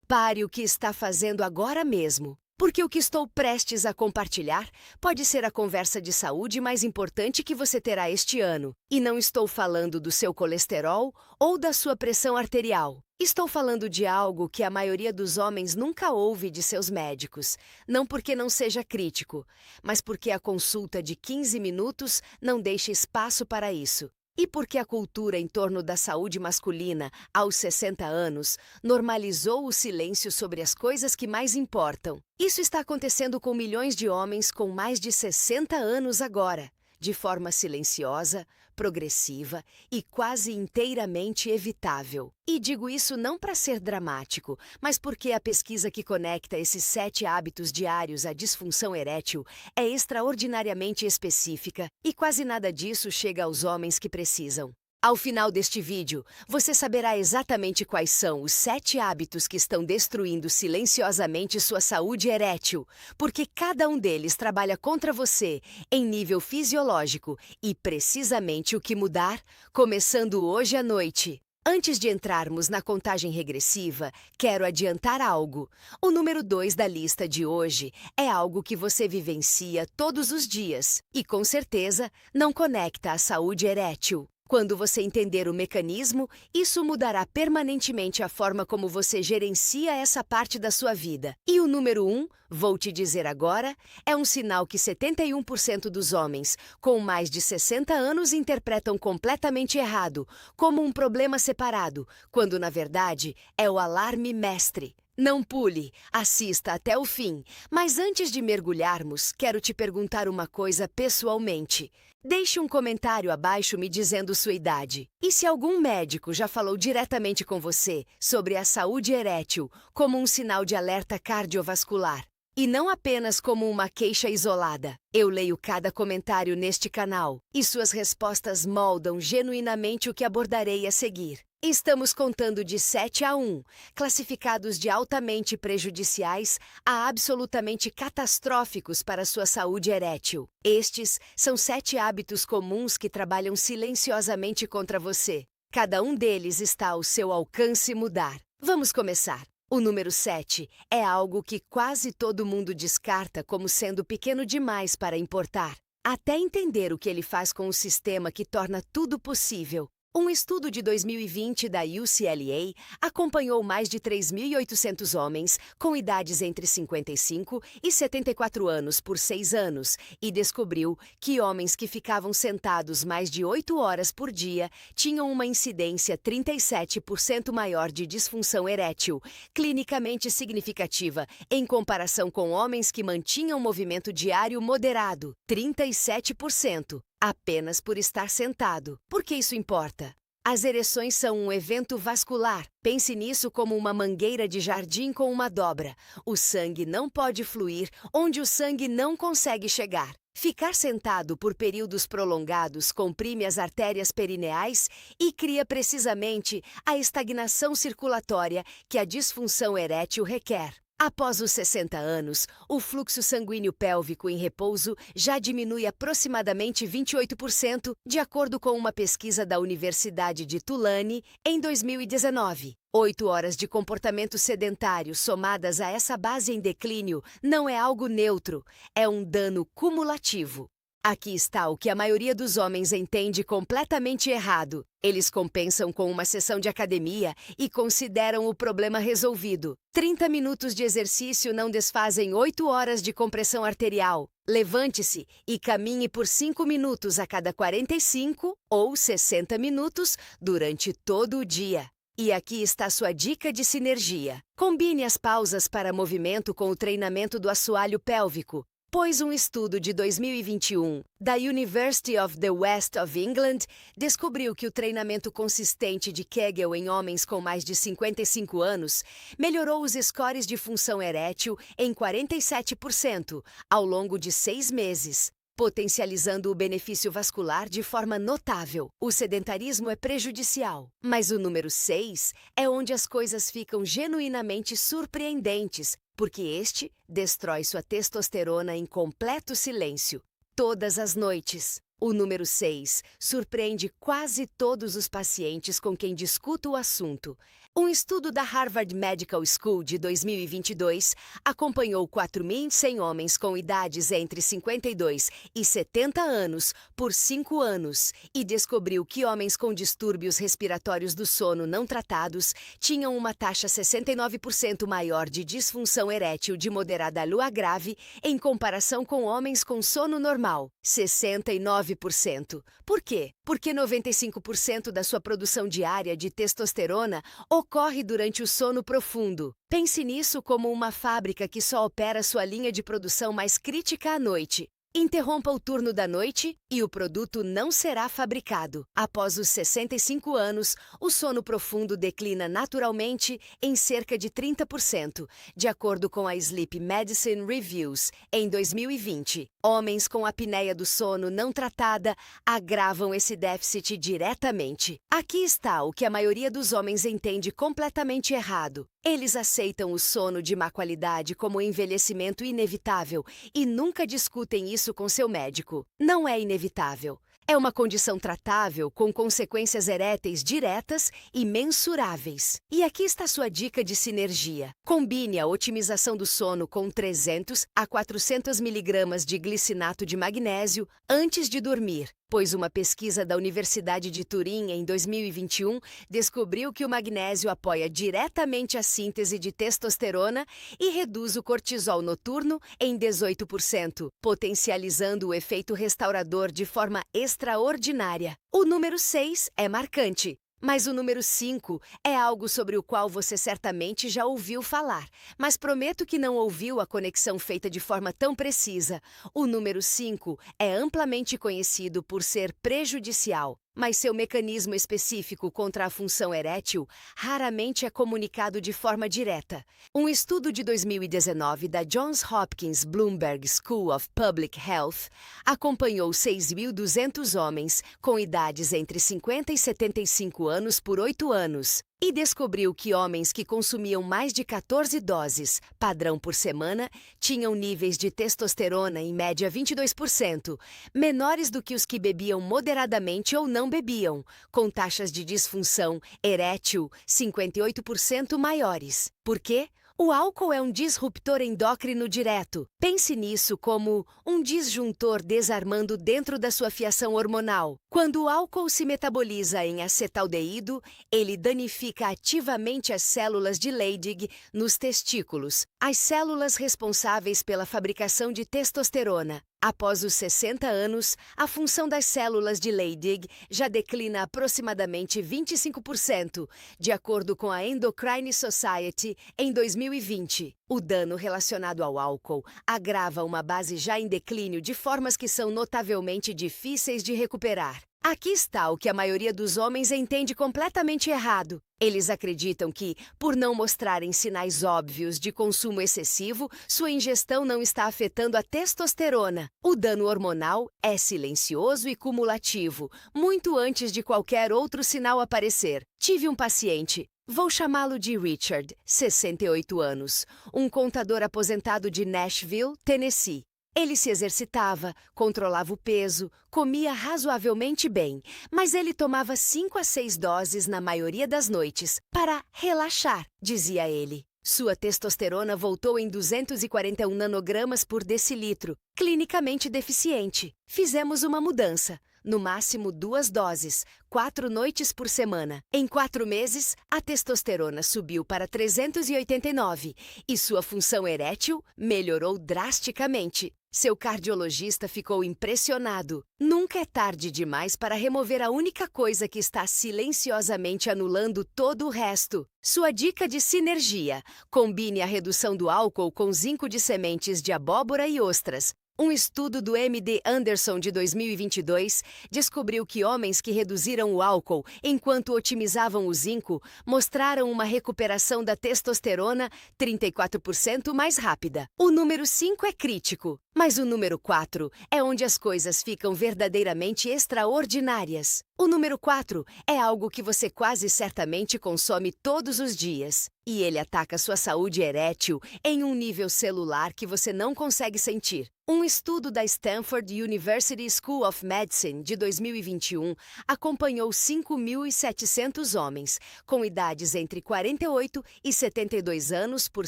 Pare o que está fazendo agora mesmo, porque o que estou prestes a compartilhar pode ser a conversa de saúde mais importante que você terá este ano. E não estou falando do seu colesterol ou da sua pressão arterial. Estou falando de algo que a maioria dos homens nunca ouve de seus médicos, não porque não seja crítico, mas porque a consulta de 15 minutos não deixa espaço para isso. E porque a cultura em torno da saúde masculina, aos 60 anos, normalizou o silêncio sobre as coisas que mais importam. Isso está acontecendo com milhões de homens com mais de 60 anos agora, de forma silenciosa, progressiva e quase inteiramente evitável. E digo isso não para ser dramático, mas porque a pesquisa que conecta esses 7 hábitos diários à disfunção erétil é extraordinariamente específica e quase nada disso chega aos homens que precisam. Ao final deste vídeo, você saberá exatamente quais são os 7 hábitos que estão destruindo silenciosamente sua saúde erétil, porque cada um deles trabalha contra você em nível fisiológico e precisamente o que mudar, começando hoje à noite. Antes de entrarmos na contagem regressiva, quero adiantar algo. O número 2 da lista de hoje é algo que você vivencia todos os dias e, com certeza, não conecta à saúde erétil. Quando você entender o mecanismo, isso mudará permanentemente a forma como você gerencia essa parte da sua vida. E o número 1, vou te dizer agora, é um sinal que 71% dos homens com mais de 60 anos interpretam completamente errado, como um problema separado, quando na verdade é o alarme mestre. Não pule, assista até o fim. Mas antes de mergulharmos, quero te perguntar uma coisa pessoalmente. Deixe um comentário abaixo me dizendo sua idade. E se algum médico já falou diretamente com você sobre a saúde erétil como um sinal de alerta cardiovascular? E não apenas como uma queixa isolada. Eu leio cada comentário neste canal, e suas respostas moldam genuinamente o que abordarei a seguir. Estamos contando de 7 a 1, classificados de altamente prejudiciais a absolutamente catastróficos para sua saúde erétil. Estes são 7 hábitos comuns que trabalham silenciosamente contra você. Cada um deles está ao seu alcance mudar. Vamos começar. O número 7 é algo que quase todo mundo descarta como sendo pequeno demais para importar, até entender o que ele faz com o sistema que torna tudo possível. Um estudo de 2020 da UCLA acompanhou mais de 3.800 homens com idades entre 55 e 74 anos por 6 anos e descobriu que homens que ficavam sentados mais de 8 horas por dia tinham uma incidência 37% maior de disfunção erétil, clinicamente significativa, em comparação com homens que mantinham movimento diário moderado, 37%. Apenas por estar sentado. Por que isso importa? As ereções são um evento vascular. Pense nisso como uma mangueira de jardim com uma dobra. O sangue não pode fluir onde o sangue não consegue chegar. Ficar sentado por períodos prolongados comprime as artérias perineais e cria precisamente a estagnação circulatória que a disfunção erétil requer. Após os 60 anos, o fluxo sanguíneo pélvico em repouso já diminui aproximadamente 28%, de acordo com uma pesquisa da Universidade de Tulane em 2019. 8 horas de comportamento sedentário somadas a essa base em declínio não é algo neutro, é um dano cumulativo. Aqui está o que a maioria dos homens entende completamente errado. Eles compensam com uma sessão de academia e consideram o problema resolvido. 30 minutos de exercício não desfazem 8 horas de compressão arterial. Levante-se e caminhe por 5 minutos a cada 45 ou 60 minutos durante todo o dia. E aqui está sua dica de sinergia. Combine as pausas para movimento com o treinamento do assoalho pélvico. Pois um estudo de 2021 da University of the West of England descobriu que o treinamento consistente de Kegel em homens com mais de 55 anos melhorou os scores de função erétil em 47% ao longo de 6 meses, potencializando o benefício vascular de forma notável. O sedentarismo é prejudicial, mas o número 6 é onde as coisas ficam genuinamente surpreendentes, porque este destrói sua testosterona em completo silêncio, todas as noites. O número 6 surpreende quase todos os pacientes com quem discuto o assunto. Um estudo da Harvard Medical School de 2022 acompanhou 4.100 homens com idades entre 52 e 70 anos por 5 anos e descobriu que homens com distúrbios respiratórios do sono não tratados tinham uma taxa 69% maior de disfunção erétil de moderada a lua grave em comparação com homens com sono normal, 69%. Por quê? Porque 95% da sua produção diária de testosterona ocorre durante o sono profundo. Pense nisso como uma fábrica que só opera sua linha de produção mais crítica à noite. Interrompa o turno da noite e o produto não será fabricado. Após os 65 anos, o sono profundo declina naturalmente em cerca de 30%, de acordo com a Sleep Medicine Reviews, em 2020. Homens com apneia do sono não tratada agravam esse déficit diretamente. Aqui está o que a maioria dos homens entende completamente errado. Eles aceitam o sono de má qualidade como envelhecimento inevitável e nunca discutem isso com seu médico. Não é inevitável. É uma condição tratável com consequências eréteis diretas e mensuráveis. E aqui está sua dica de sinergia. Combine a otimização do sono com 300 a 400 mg de glicinato de magnésio antes de dormir, pois uma pesquisa da Universidade de Turim em 2021 descobriu que o magnésio apoia diretamente a síntese de testosterona e reduz o cortisol noturno em 18%, potencializando o efeito restaurador de forma extraordinária. O número 6 é marcante. Mas o número 5 é algo sobre o qual você certamente já ouviu falar, mas prometo que não ouviu a conexão feita de forma tão precisa. O número 5 é amplamente conhecido por ser prejudicial, mas seu mecanismo específico contra a função erétil raramente é comunicado de forma direta. Um estudo de 2019 da Johns Hopkins Bloomberg School of Public Health acompanhou 6.200 homens com idades entre 50 e 75 anos por 8 anos. E descobriu que homens que consumiam mais de 14 doses, padrão por semana, tinham níveis de testosterona em média 22%, menores do que os que bebiam moderadamente ou não bebiam, com taxas de disfunção erétil 58% maiores. Por quê? O álcool é um disruptor endócrino direto. Pense nisso como um disjuntor desarmando dentro da sua fiação hormonal. Quando o álcool se metaboliza em acetaldeído, ele danifica ativamente as células de Leydig nos testículos, as células responsáveis pela fabricação de testosterona. Após os 60 anos, a função das células de Leydig já declina aproximadamente 25%, de acordo com a Endocrine Society em 2020. O dano relacionado ao álcool agrava uma base já em declínio de formas que são notavelmente difíceis de recuperar. Aqui está o que a maioria dos homens entende completamente errado. Eles acreditam que, por não mostrarem sinais óbvios de consumo excessivo, sua ingestão não está afetando a testosterona. O dano hormonal é silencioso e cumulativo, muito antes de qualquer outro sinal aparecer. Tive um paciente. Vou chamá-lo de Richard, 68 anos, um contador aposentado de Nashville, Tennessee. Ele se exercitava, controlava o peso, comia razoavelmente bem, mas ele tomava 5 a 6 doses na maioria das noites, para relaxar, dizia ele. Sua testosterona voltou em 241 nanogramas por decilitro, clinicamente deficiente. Fizemos uma mudança. No máximo 2 doses, 4 noites por semana. Em 4 meses, a testosterona subiu para 389 e sua função erétil melhorou drasticamente. Seu cardiologista ficou impressionado. Nunca é tarde demais para remover a única coisa que está silenciosamente anulando todo o resto. Sua dica de sinergia: combine a redução do álcool com zinco de sementes de abóbora e ostras. Um estudo do MD Anderson de 2022 descobriu que homens que reduziram o álcool enquanto otimizavam o zinco mostraram uma recuperação da testosterona 34% mais rápida. O número 5 é crítico, mas o número 4 é onde as coisas ficam verdadeiramente extraordinárias. O número 4 é algo que você quase certamente consome todos os dias. E ele ataca sua saúde erétil em um nível celular que você não consegue sentir. Um estudo da Stanford University School of Medicine de 2021 acompanhou 5.700 homens com idades entre 48 e 72 anos por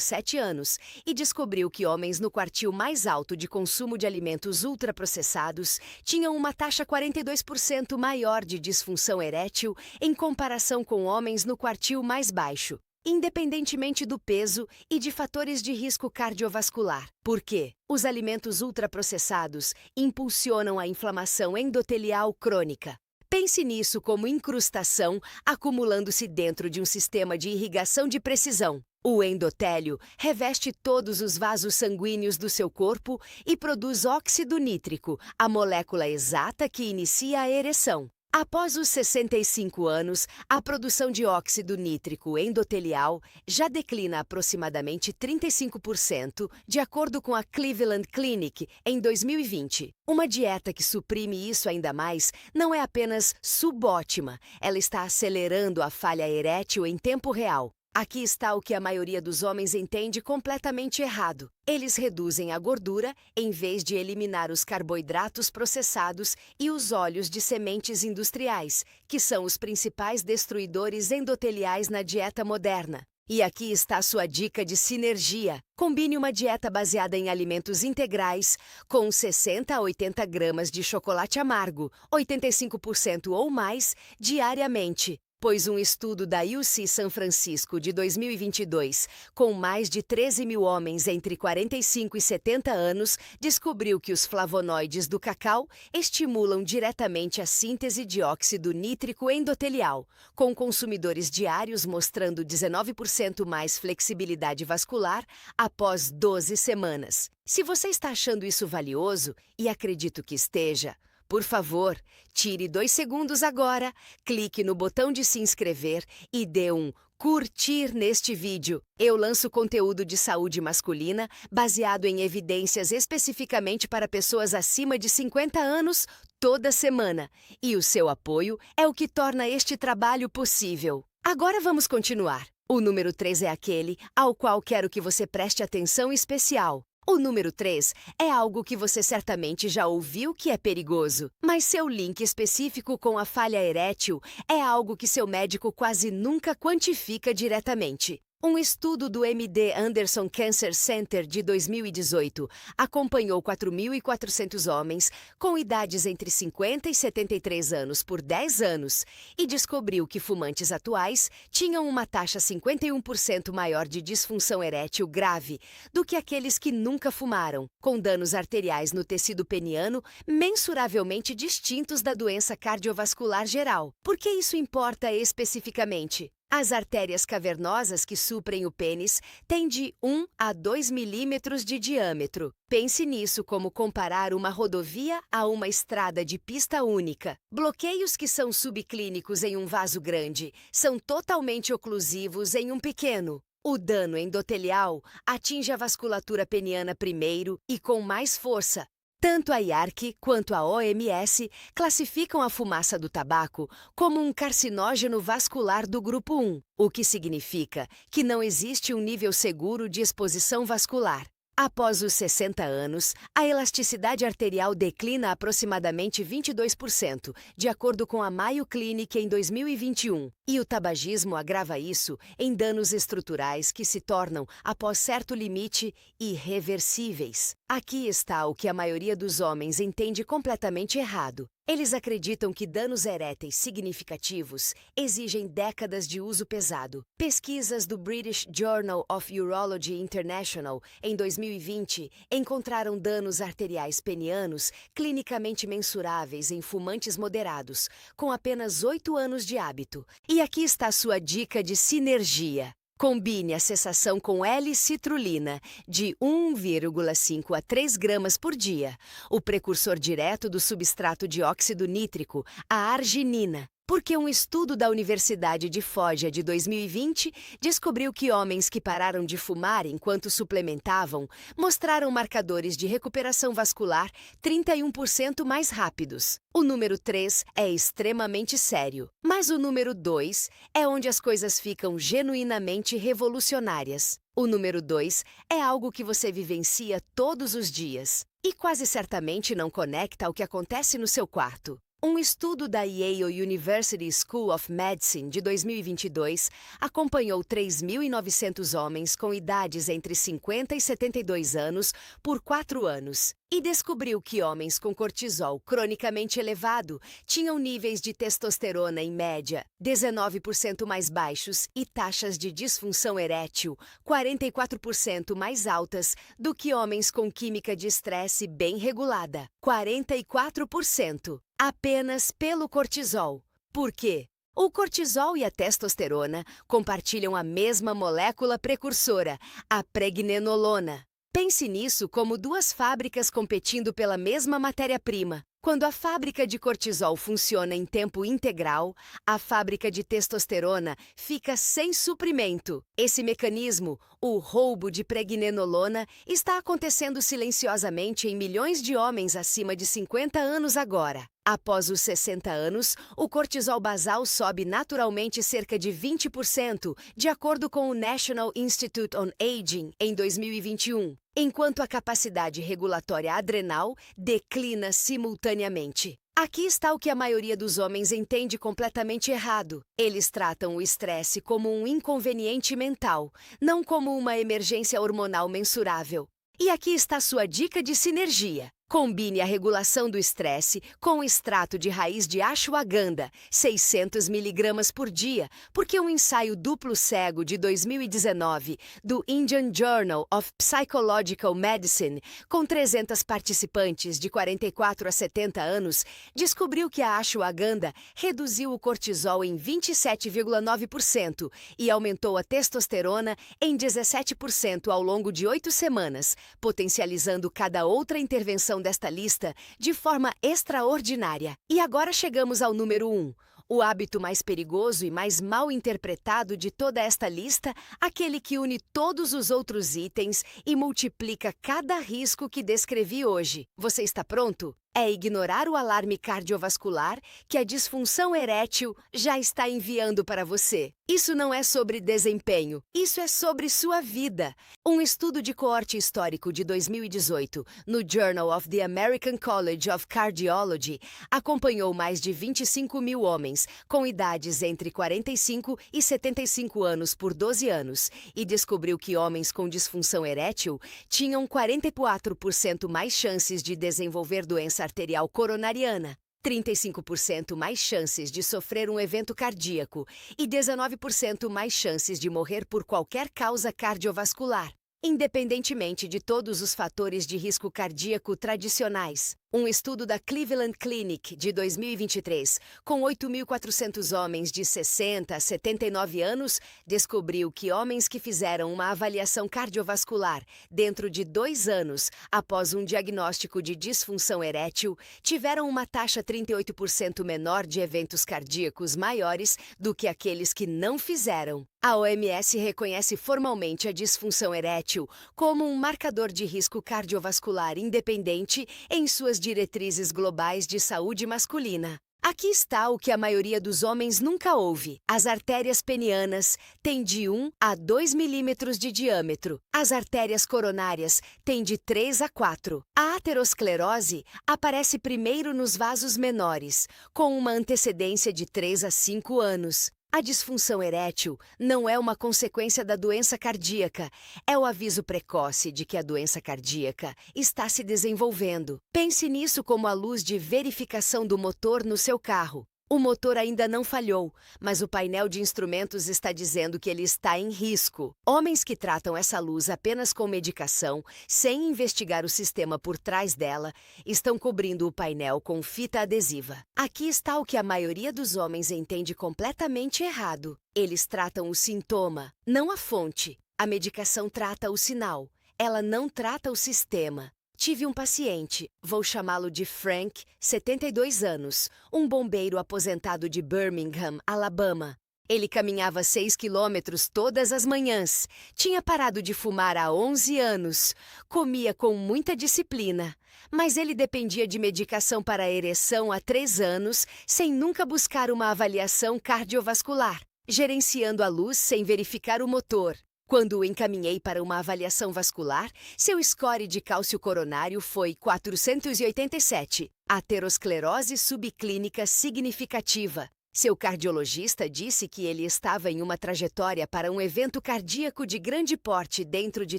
7 anos e descobriu que homens no quartil mais alto de consumo de alimentos ultraprocessados tinham uma taxa 42% maior de disfunção erétil em comparação com homens no quartil mais baixo, independentemente do peso e de fatores de risco cardiovascular. Por quê? Os alimentos ultraprocessados impulsionam a inflamação endotelial crônica. Pense nisso como incrustação acumulando-se dentro de um sistema de irrigação de precisão. O endotélio reveste todos os vasos sanguíneos do seu corpo e produz óxido nítrico, a molécula exata que inicia a ereção. Após os 65 anos, a produção de óxido nítrico endotelial já declina aproximadamente 35%, de acordo com a Cleveland Clinic, em 2020. Uma dieta que suprime isso ainda mais não é apenas subótima, ela está acelerando a falha erétil em tempo real. Aqui está o que a maioria dos homens entende completamente errado. Eles reduzem a gordura em vez de eliminar os carboidratos processados e os óleos de sementes industriais, que são os principais destruidores endoteliais na dieta moderna. E aqui está a sua dica de sinergia. Combine uma dieta baseada em alimentos integrais com 60 a 80 gramas de chocolate amargo, 85% ou mais, diariamente. Pois um estudo da UC São Francisco de 2022, com mais de 13 mil homens entre 45 e 70 anos, descobriu que os flavonoides do cacau estimulam diretamente a síntese de óxido nítrico endotelial, com consumidores diários mostrando 19% mais flexibilidade vascular após 12 semanas. Se você está achando isso valioso, e acredito que esteja, por favor, tire 2 segundos agora, clique no botão de se inscrever e dê um curtir neste vídeo. Eu lanço conteúdo de saúde masculina baseado em evidências especificamente para pessoas acima de 50 anos toda semana. E o seu apoio é o que torna este trabalho possível. Agora vamos continuar. O número 3 é aquele ao qual quero que você preste atenção especial. O número 3 é algo que você certamente já ouviu que é perigoso, mas seu link específico com a falha erétil é algo que seu médico quase nunca quantifica diretamente. Um estudo do MD Anderson Cancer Center de 2018 acompanhou 4.400 homens com idades entre 50 e 73 anos por 10 anos e descobriu que fumantes atuais tinham uma taxa 51% maior de disfunção erétil grave do que aqueles que nunca fumaram, com danos arteriais no tecido peniano mensuravelmente distintos da doença cardiovascular geral. Por que isso importa especificamente? As artérias cavernosas que suprem o pênis têm de 1 a 2 milímetros de diâmetro. Pense nisso como comparar uma rodovia a uma estrada de pista única. Bloqueios que são subclínicos em um vaso grande são totalmente oclusivos em um pequeno. O dano endotelial atinge a vasculatura peniana primeiro e com mais força. Tanto a IARC quanto a OMS classificam a fumaça do tabaco como um carcinógeno vascular do grupo 1, o que significa que não existe um nível seguro de exposição vascular. Após os 60 anos, a elasticidade arterial declina aproximadamente 22%, de acordo com a Mayo Clinic em 2021. E o tabagismo agrava isso em danos estruturais que se tornam, após certo limite, irreversíveis. Aqui está o que a maioria dos homens entende completamente errado. Eles acreditam que danos eréteis significativos exigem décadas de uso pesado. Pesquisas do British Journal of Urology International, em 2020, encontraram danos arteriais penianos clinicamente mensuráveis em fumantes moderados, com apenas 8 anos de hábito. E aqui está a sua dica de sinergia. Combine a cessação com L-citrulina, de 1,5 a 3 gramas por dia, o precursor direto do substrato de óxido nítrico, a arginina. Porque um estudo da Universidade de Foggia de 2020 descobriu que homens que pararam de fumar enquanto suplementavam mostraram marcadores de recuperação vascular 31% mais rápidos. O número 3 é extremamente sério, mas o número 2 é onde as coisas ficam genuinamente revolucionárias. O número 2 é algo que você vivencia todos os dias e quase certamente não conecta ao que acontece no seu quarto. Um estudo da Yale University School of Medicine de 2022 acompanhou 3.900 homens com idades entre 50 e 72 anos por 4 anos e descobriu que homens com cortisol cronicamente elevado tinham níveis de testosterona em média 19% mais baixos e taxas de disfunção erétil 44% mais altas do que homens com química de estresse bem regulada, 44%. Apenas pelo cortisol. Por quê? O cortisol e a testosterona compartilham a mesma molécula precursora, a pregnenolona. Pense nisso como duas fábricas competindo pela mesma matéria-prima. Quando a fábrica de cortisol funciona em tempo integral, a fábrica de testosterona fica sem suprimento. Esse mecanismo, o roubo de pregnenolona, está acontecendo silenciosamente em milhões de homens acima de 50 anos agora. Após os 60 anos, o cortisol basal sobe naturalmente cerca de 20%, de acordo com o National Institute on Aging, em 2021, enquanto a capacidade regulatória adrenal declina simultaneamente. Aqui está o que a maioria dos homens entende completamente errado. Eles tratam o estresse como um inconveniente mental, não como uma emergência hormonal mensurável. E aqui está sua dica de sinergia. Combine a regulação do estresse com o extrato de raiz de ashwagandha, 600 mg por dia, porque um ensaio duplo cego de 2019 do Indian Journal of Psychological Medicine, com 300 participantes de 44 a 70 anos, descobriu que a ashwagandha reduziu o cortisol em 27,9% e aumentou a testosterona em 17% ao longo de 8 semanas, potencializando cada outra intervenção desta lista de forma extraordinária. E agora chegamos ao número 1. O hábito mais perigoso e mais mal interpretado de toda esta lista, aquele que une todos os outros itens e multiplica cada risco que descrevi hoje. Você está pronto? É ignorar o alarme cardiovascular que a disfunção erétil já está enviando para você. Isso não é sobre desempenho, isso é sobre sua vida. Um estudo de coorte histórico de 2018 no Journal of the American College of Cardiology acompanhou mais de 25 mil homens com idades entre 45 e 75 anos por 12 anos e descobriu que homens com disfunção erétil tinham 44% mais chances de desenvolver doença arterial coronariana, 35% mais chances de sofrer um evento cardíaco e 19% mais chances de morrer por qualquer causa cardiovascular, independentemente de todos os fatores de risco cardíaco tradicionais. Um estudo da Cleveland Clinic de 2023, com 8.400 homens de 60 a 79 anos, descobriu que homens que fizeram uma avaliação cardiovascular dentro de 2 anos após um diagnóstico de disfunção erétil tiveram uma taxa 38% menor de eventos cardíacos maiores do que aqueles que não fizeram. A OMS reconhece formalmente a disfunção erétil como um marcador de risco cardiovascular independente em suas diretrizes globais de saúde masculina. Aqui está o que a maioria dos homens nunca ouve. As artérias penianas têm de 1 a 2 milímetros de diâmetro. As artérias coronárias têm de 3 a 4. A aterosclerose aparece primeiro nos vasos menores, com uma antecedência de 3 a 5 anos. A disfunção erétil não é uma consequência da doença cardíaca, é o aviso precoce de que a doença cardíaca está se desenvolvendo. Pense nisso como a luz de verificação do motor no seu carro. O motor ainda não falhou, mas o painel de instrumentos está dizendo que ele está em risco. Homens que tratam essa luz apenas com medicação, sem investigar o sistema por trás dela, estão cobrindo o painel com fita adesiva. Aqui está o que a maioria dos homens entende completamente errado. Eles tratam o sintoma, não a fonte. A medicação trata o sinal, ela não trata o sistema. Tive um paciente, vou chamá-lo de Frank, 72 anos, um bombeiro aposentado de Birmingham, Alabama. Ele caminhava 6 quilômetros todas as manhãs, tinha parado de fumar há 11 anos, comia com muita disciplina, mas ele dependia de medicação para a ereção há 3 anos, sem nunca buscar uma avaliação cardiovascular, gerenciando a luz sem verificar o motor. Quando o encaminhei para uma avaliação vascular, seu score de cálcio coronário foi 487, aterosclerose subclínica significativa. Seu cardiologista disse que ele estava em uma trajetória para um evento cardíaco de grande porte dentro de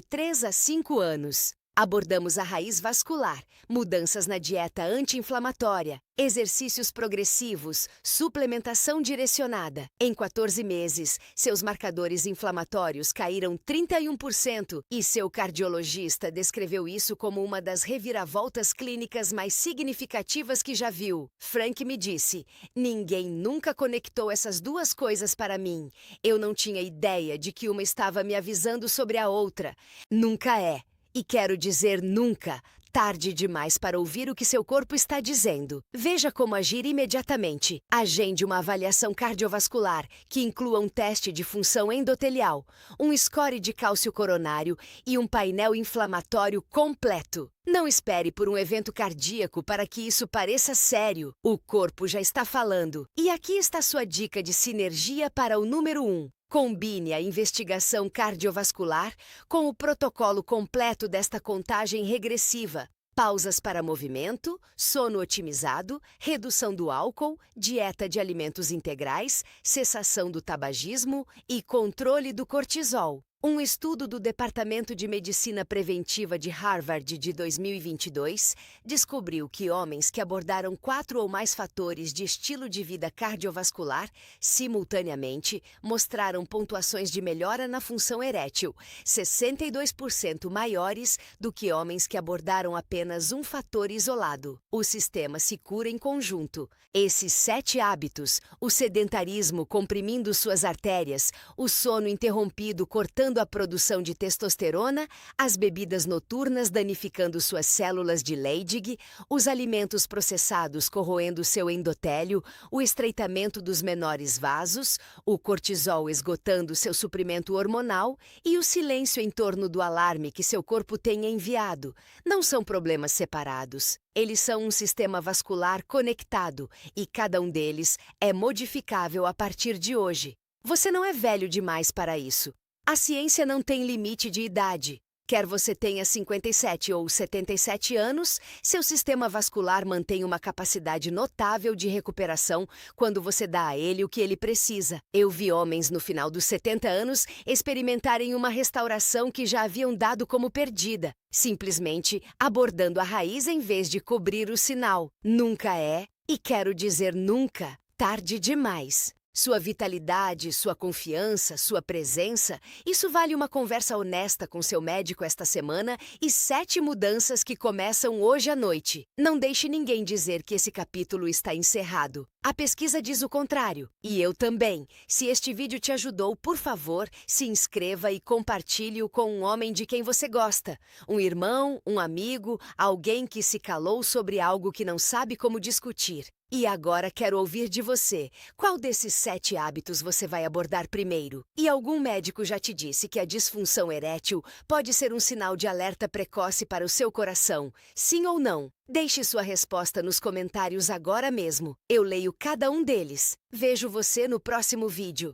3 a 5 anos. Abordamos a raiz vascular, mudanças na dieta anti-inflamatória, exercícios progressivos, suplementação direcionada. Em 14 meses, seus marcadores inflamatórios caíram 31% e seu cardiologista descreveu isso como uma das reviravoltas clínicas mais significativas que já viu. Frank me disse: "Ninguém nunca conectou essas duas coisas para mim. Eu não tinha ideia de que uma estava me avisando sobre a outra. Nunca é. E quero dizer nunca, tarde demais para ouvir o que seu corpo está dizendo. Veja como agir imediatamente. Agende uma avaliação cardiovascular, que inclua um teste de função endotelial, um score de cálcio coronário e um painel inflamatório completo. Não espere por um evento cardíaco para que isso pareça sério. O corpo já está falando. E aqui está sua dica de sinergia para o número 1. Combine a investigação cardiovascular com o protocolo completo desta contagem regressiva. Pausas para movimento, sono otimizado, redução do álcool, dieta de alimentos integrais, cessação do tabagismo e controle do cortisol. Um estudo do Departamento de Medicina Preventiva de Harvard de 2022 descobriu que homens que abordaram 4 ou mais fatores de estilo de vida cardiovascular simultaneamente mostraram pontuações de melhora na função erétil, 62% maiores do que homens que abordaram apenas um fator isolado. O sistema se cura em conjunto. Esses 7 hábitos, o sedentarismo comprimindo suas artérias, o sono interrompido cortando a produção de testosterona, as bebidas noturnas danificando suas células de Leydig, os alimentos processados corroendo seu endotélio, o estreitamento dos menores vasos, o cortisol esgotando seu suprimento hormonal e o silêncio em torno do alarme que seu corpo tem enviado. Não são problemas separados. Eles são um sistema vascular conectado e cada um deles é modificável a partir de hoje. Você não é velho demais para isso. A ciência não tem limite de idade. Quer você tenha 57 ou 77 anos, seu sistema vascular mantém uma capacidade notável de recuperação quando você dá a ele o que ele precisa. Eu vi homens no final dos 70 anos experimentarem uma restauração que já haviam dado como perdida, simplesmente abordando a raiz em vez de cobrir o sinal. Nunca é, e quero dizer nunca, tarde demais. Sua vitalidade, sua confiança, sua presença, isso vale uma conversa honesta com seu médico esta semana e 7 mudanças que começam hoje à noite. Não deixe ninguém dizer que esse capítulo está encerrado. A pesquisa diz o contrário. E eu também. Se este vídeo te ajudou, por favor, se inscreva e compartilhe-o com um homem de quem você gosta. Um irmão, um amigo, alguém que se calou sobre algo que não sabe como discutir. E agora quero ouvir de você. Qual desses 7 hábitos você vai abordar primeiro? E algum médico já te disse que a disfunção erétil pode ser um sinal de alerta precoce para o seu coração? Sim ou não? Deixe sua resposta nos comentários agora mesmo. Eu leio cada um deles. Vejo você no próximo vídeo.